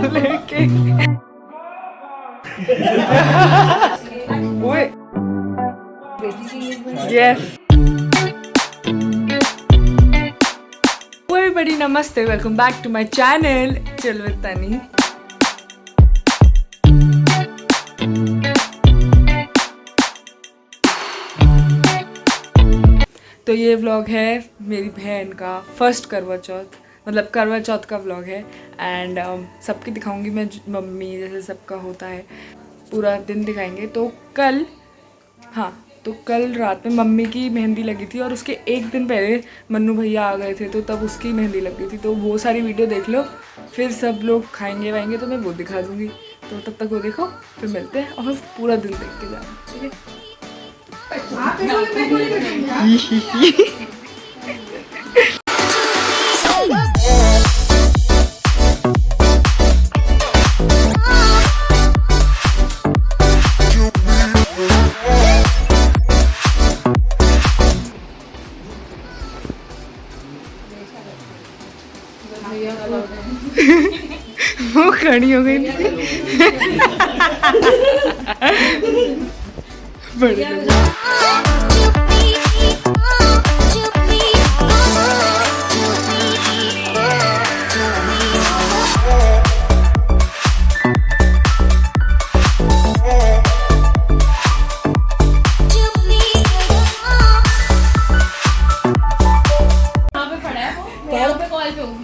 लेके yes everybody, नमस्ते, welcome back to my channel chill with Tani. तो ये व्लॉग है मेरी बहन का फर्स्ट करवा चौथ, मतलब करवा चौथ का व्लॉग है। एंड सबकी दिखाऊंगी मैं, मम्मी जैसे सबका होता है पूरा दिन दिखाएंगे। तो कल कल रात में मम्मी की मेहंदी लगी थी और उसके एक दिन पहले मन्नू भैया आ गए थे, तो तब उसकी मेहंदी लगी थी। तो वो सारी वीडियो देख लो, फिर सब लोग खाएंगे वाएंगे तो मैं वो दिखा दूँगी। तो तब तक वो देखो, फिर मिलते हैं और पूरा दिन देख के जाना, ठीक है। वो खड़ी हो गई थी बड़े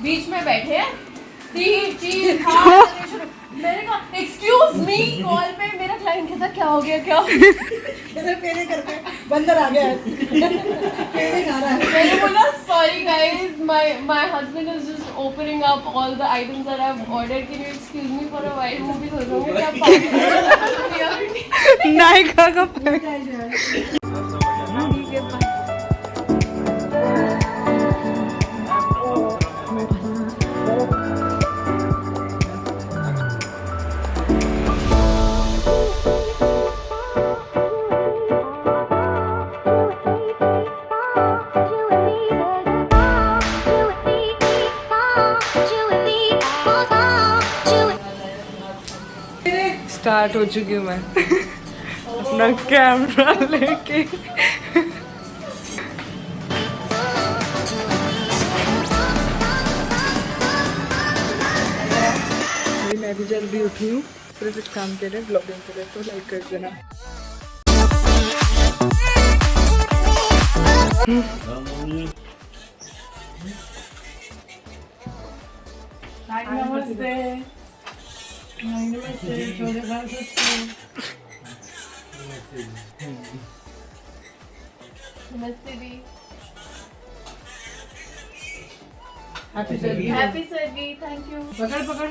बीच में बैठे हैं, मैंने कहा एक्सक्यूज मी, कॉल पे मेरा क्लाइंट कहता क्या हो गया, क्या पेड़े करके बंदर आ गया पेड़े खा रहा है। मैंने बोला sorry guys, my husband is just opening up all the items that I have ordered, can you excuse me for a while movie. सोच रहा हूं क्या पागल नायका का स्टार्ट हो चुकी हूँ मैं अपना कैमरा लेके। मैं भी जल्दी उठी हूँ सिर्फ इस काम के लिए, ब्लॉगिंग के लिए, तो लाइक कर देना। नमस्ते नमस्ते भी, हैप्पी सर्दी, थैंक यू। पकड़ पकड़,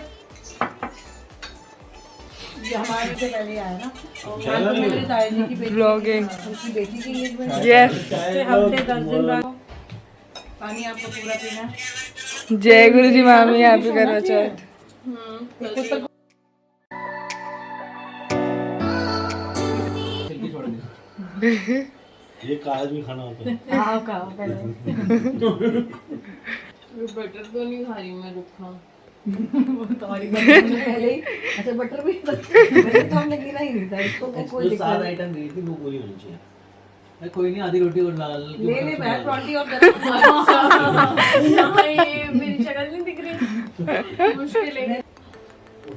ये हमारे से पहले आया ना, मेरे ताई जी की बेटी, ब्लॉगिंग, उसकी बेटी की एंगेजमेंट। यस, हफ्ते 10 दिन बाद पानी आपको पूरा पीना। जय गुरु जी मामी, हैप्पी करवा चौथ। ये कागज भी खाना होता है। हाँ का पहले बटर तो नहीं खा रही मैं, रुखा पहले ही। अच्छा बटर भी तो हमने गिना ही नहीं था इसको, कोई सात दिक्कत आइटम दी थी वो पूरी होनी चाहिए। कोई नहीं, आधी रोटी और लाल ले ले मैं रोटी और ये मेरी शक्ल नहीं दिख रही, मुश्किल है।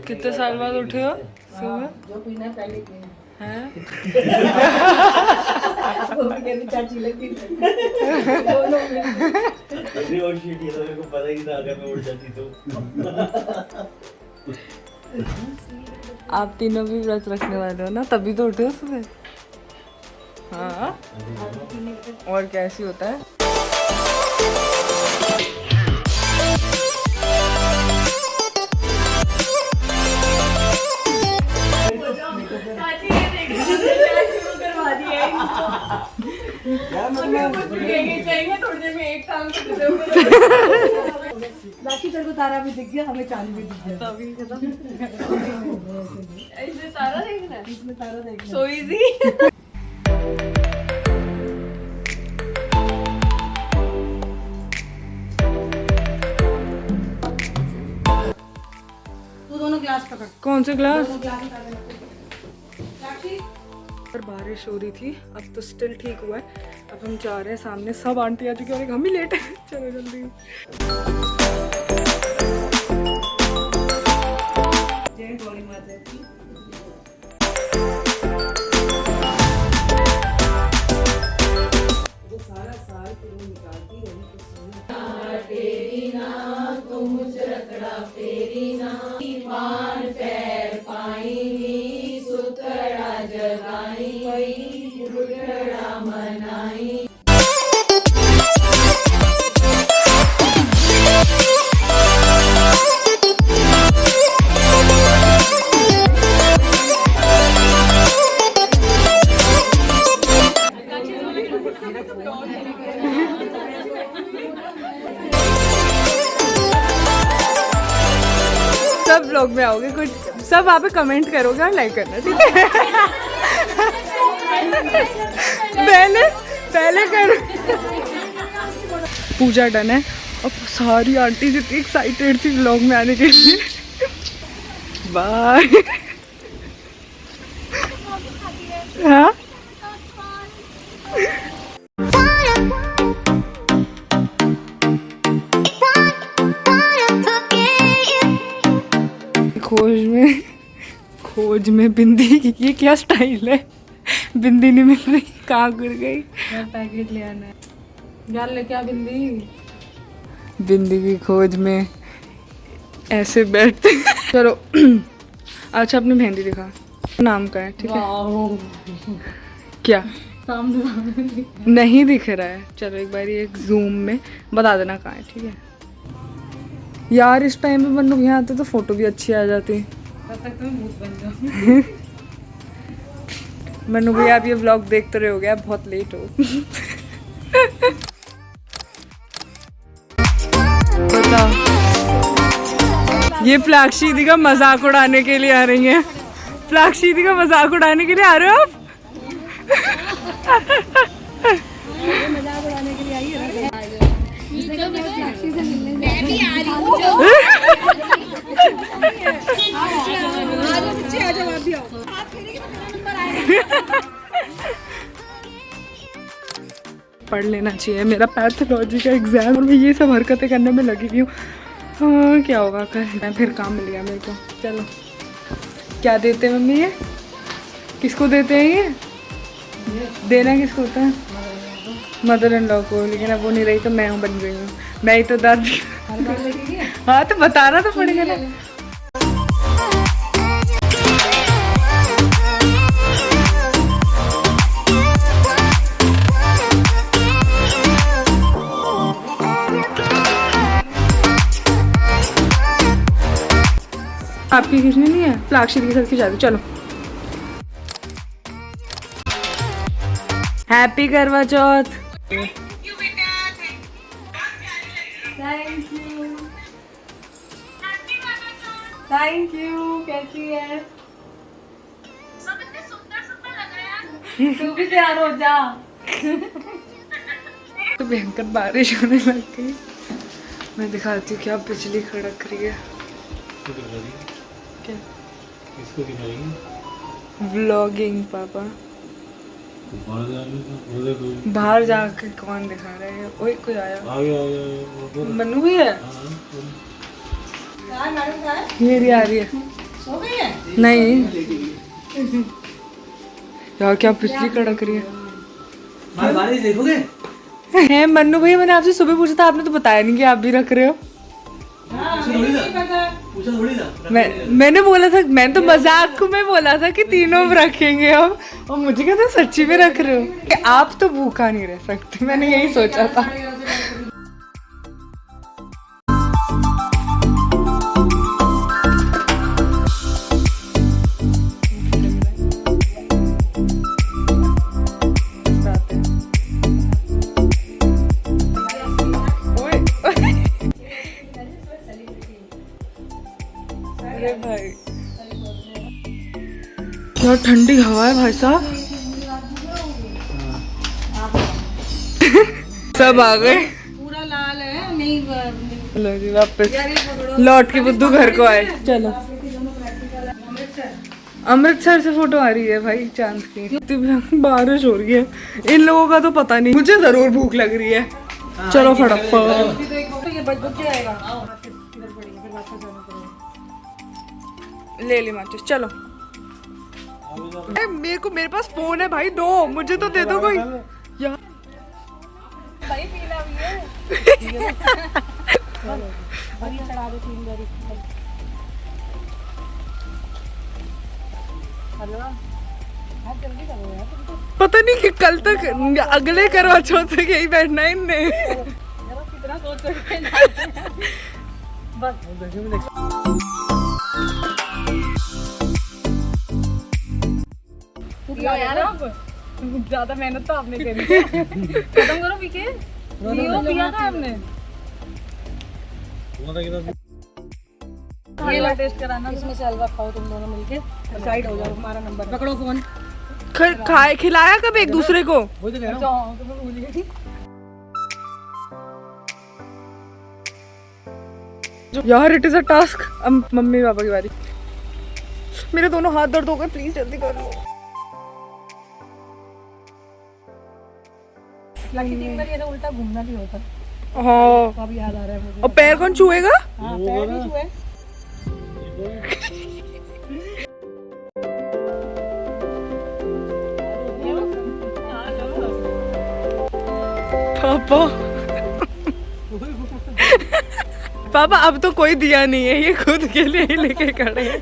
कितने साल बाद उठे हो सुबह? जो पीना पहले पीना हैं? वो भी कहती चाची लगती अरे और शीट, ये तो मेरे को पता ही था अगर मैं उड़ जाती तो। आप तीनों भी व्रत रखने वाले हो ना, तभी तो उठे हो सुबह। हाँ, और कैसी होता है? थोड़ी देर में एक टांग बाकी तेरे को तारा भी दिख गया, हमें चांद भी दिख गया। तभी इसमें तारा देखना है, इसमें तारा देखना सो इजी। ग्लास पकड़, कौन से ग्लास? दोनों ग्लास उठा देना। साक्षी, पर बारिश हो रही थी, अब तो स्टिल ठीक हुआ है। अब हम जा रहे हैं सामने, सब आंटी आ चुकी है और हम ही लेट है। चलो जल्दी। जय गौरी माता की। वो सारा साल तुम निकालती रही तो सोना तेरी ना तो मुझ रखड़ा तेरी ना मान पैर पाई सुतड़ा जगाई वही रुखड़ा मनाई। सब व्लॉग में आओगे, कुछ सब वहाँ पे कमेंट करोगे और लाइक करना, ठीक है? पहले करो। पूजा डन है। अब सारी आंटी जितनी एक्साइटेड थी व्लॉग में आने के लिए। बाय। हाँ खोज में बिंदी, ये क्या स्टाइल है? बिंदी नहीं मिल रही, कहाँ गिर गई? पैकेट ले आना है यार, लेके आ बिंदी। बिंदी की खोज में ऐसे बैठते। चलो अच्छा अपनी मेहंदी दिखा, नाम का है, ठीक है? क्या सामने नहीं दिख रहा है? चलो एक बार ये जूम में बता देना कहाँ है, ठीक है? यार इस टाइम पे मन्नू यहाँ आते तो फोटो भी अच्छी आ जाती। तब तक तुम भूत बन जाओ। मन्नू भैया आप ये व्लॉग देखते रहे हो गया, बहुत लेट हो। बताओ, ये प्लाक्षी दी का मजाक उड़ाने के लिए आ रही हैं। प्लाक्षी दी का मजाक उड़ाने के लिए आ रहे हो आप? मजाक उड़ाने के लिए आई है। मैं भी आ रही हूँ। पढ़ लेना चाहिए, मेरा पैथोलॉजी का एग्जाम और मैं ये सब हरकतें करने में लगी हुई हूँ। हाँ क्या होगा कल, मैं फिर काम मिल गया मेरे को। चलो क्या देते हैं मम्मी? ये किसको देते हैं? ये देना किसको होता है? मदर इन लॉ को। लेकिन अब वो नहीं रही तो मैं हूँ, बन गई हूँ मैं ही तो दादी। हाँ तो बताना तो पड़ेगा ना। आपकी खींचनी नहीं है? प्लाक्षी के साथ खिंचा दो। चलो हैप्पी करवा चौथ। Thank you. कैसी है? सब इतने सुंदर लग रहे हैं। तू भी तैयार हो जा। तो भयंकर बारिश होने लग गई। मैं दिखाती हूँ क्या बिजली कड़क रही है। क्या? इसको दिखाएंगे? व्लॉगिंग पापा। बाहर जाके कौन दिखा रहा है? ओए कोई आया। आ गया। मन्नू भी है? मेरी आ रही है। सो गई है? नहीं यार क्या बिजली कड़क रही है। बारिश देखोगे? है मन्नू भैया, मैंने आपसे सुबह पूछा था, आपने तो बताया नहीं कि आप भी रख रहे हो। मैंने बोला था, मैंने तो मजाक में बोला था कि तीनों रखेंगे हम, और मुझे कहते सच्ची में रख रहे हो कि आप तो भूखा नहीं रह सकते। मैंने यही सोचा था। अरे भाई क्या ठंडी हवा है भाई साहब। सब आ गए, पूरा लाल है। नहीं लो जी वापस लौट के बुद्धू घर को आए। चलो अमृतसर से फोटो आ रही है भाई चांद की, इतनी बारिश हो रही है। इन लोगों का तो पता नहीं, मुझे जरूर भूख लग रही है। चलो फटाफट ले ली माचिस, चलो। मेरे पास फोन है भाई, दो मुझे तो दे दो कोई यार। भाई पीना भी है। पता नहीं कि कल तक अगले करवा चौथ तक यही बैठना है इनने। ज्यादा मेहनत तो आपने करी। खत्म करो पीके, पिया था आपने। ये लो टेस्ट कराना, इसमें से हलवा खाओ तुम दोनों मिलके, साइड हो जाओ। हमारा नंबर पकड़ो फोन। खाए खिलाया कब एक दूसरे को? यार इट इज अ टास्क। अब मम्मी पापा की बारी। मेरे दोनों हाथ दर्द हो गए, प्लीज जल्दी करो। उल्टा घूमना भी होता। हाँ अब याद आ रहा है मुझे। और पैर कौन छुएगा? हाँ, पैर नहीं छुए। पापा पापा अब तो कोई दिया नहीं है, ये खुद के लिए ही लेके खड़े हैं।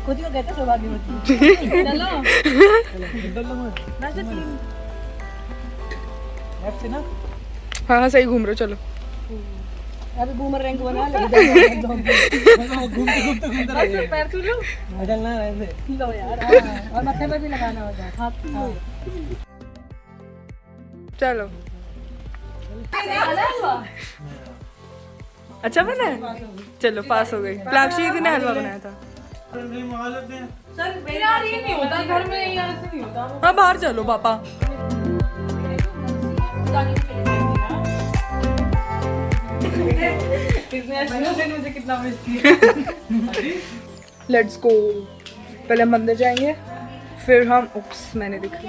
खुद को कहते सौभाग्यवती। चलो ना। हाँ सही घूम रहे हो, चलो। अभी बूमर रैंक बना ले। पैर छू लो। लो यार, और माथे पे भी लगाना होगा। चलो अच्छा बना है? चलो पास हो गई। प्लाक्षी दीदी ने हलवा बनाया था। सर यार ये नहीं होता घर में, यार ऐसे नहीं होता। हाँ बाहर चलो पापा। मुझे कितना मिस किया। Let's go. पहले हम मंदिर जाएंगे, फिर हम मैंने देखी,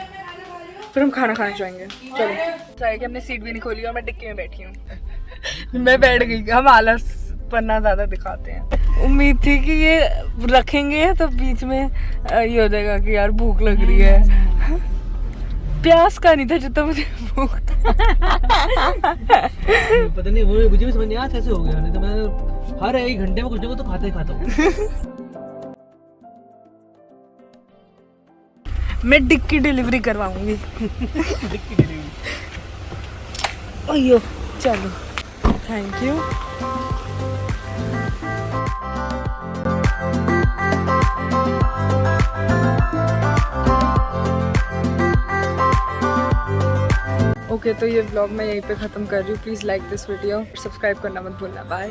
फिर हम खाना खाने जाएंगे। चलो कि हमने सीट भी नहीं खोली और मैं डिक्की में बैठी हूँ। मैं बैठ गई। हम आलस पन्ना ज्यादा दिखाते हैं। उम्मीद थी कि ये रखेंगे तो बीच में ये हो जाएगा कि यार भूख लग रही है। प्यास का नहीं था जितना मुझे भूख था। पता नहीं वो मुझे भी समझ नहीं आया कैसे हो गया। नहीं तो मैं हर एक घंटे में कुछ ना कुछ तो खाता ही खाता हूँ। मैं डिक्की डिलीवरी करवाऊंगी। Dickey delivery. अयो चलो थैंक यू। ओके तो ये व्लॉग मैं यहीं पे ख़त्म कर रही हूँ। Please like this video, subscribe करना मत भूलना। बाय।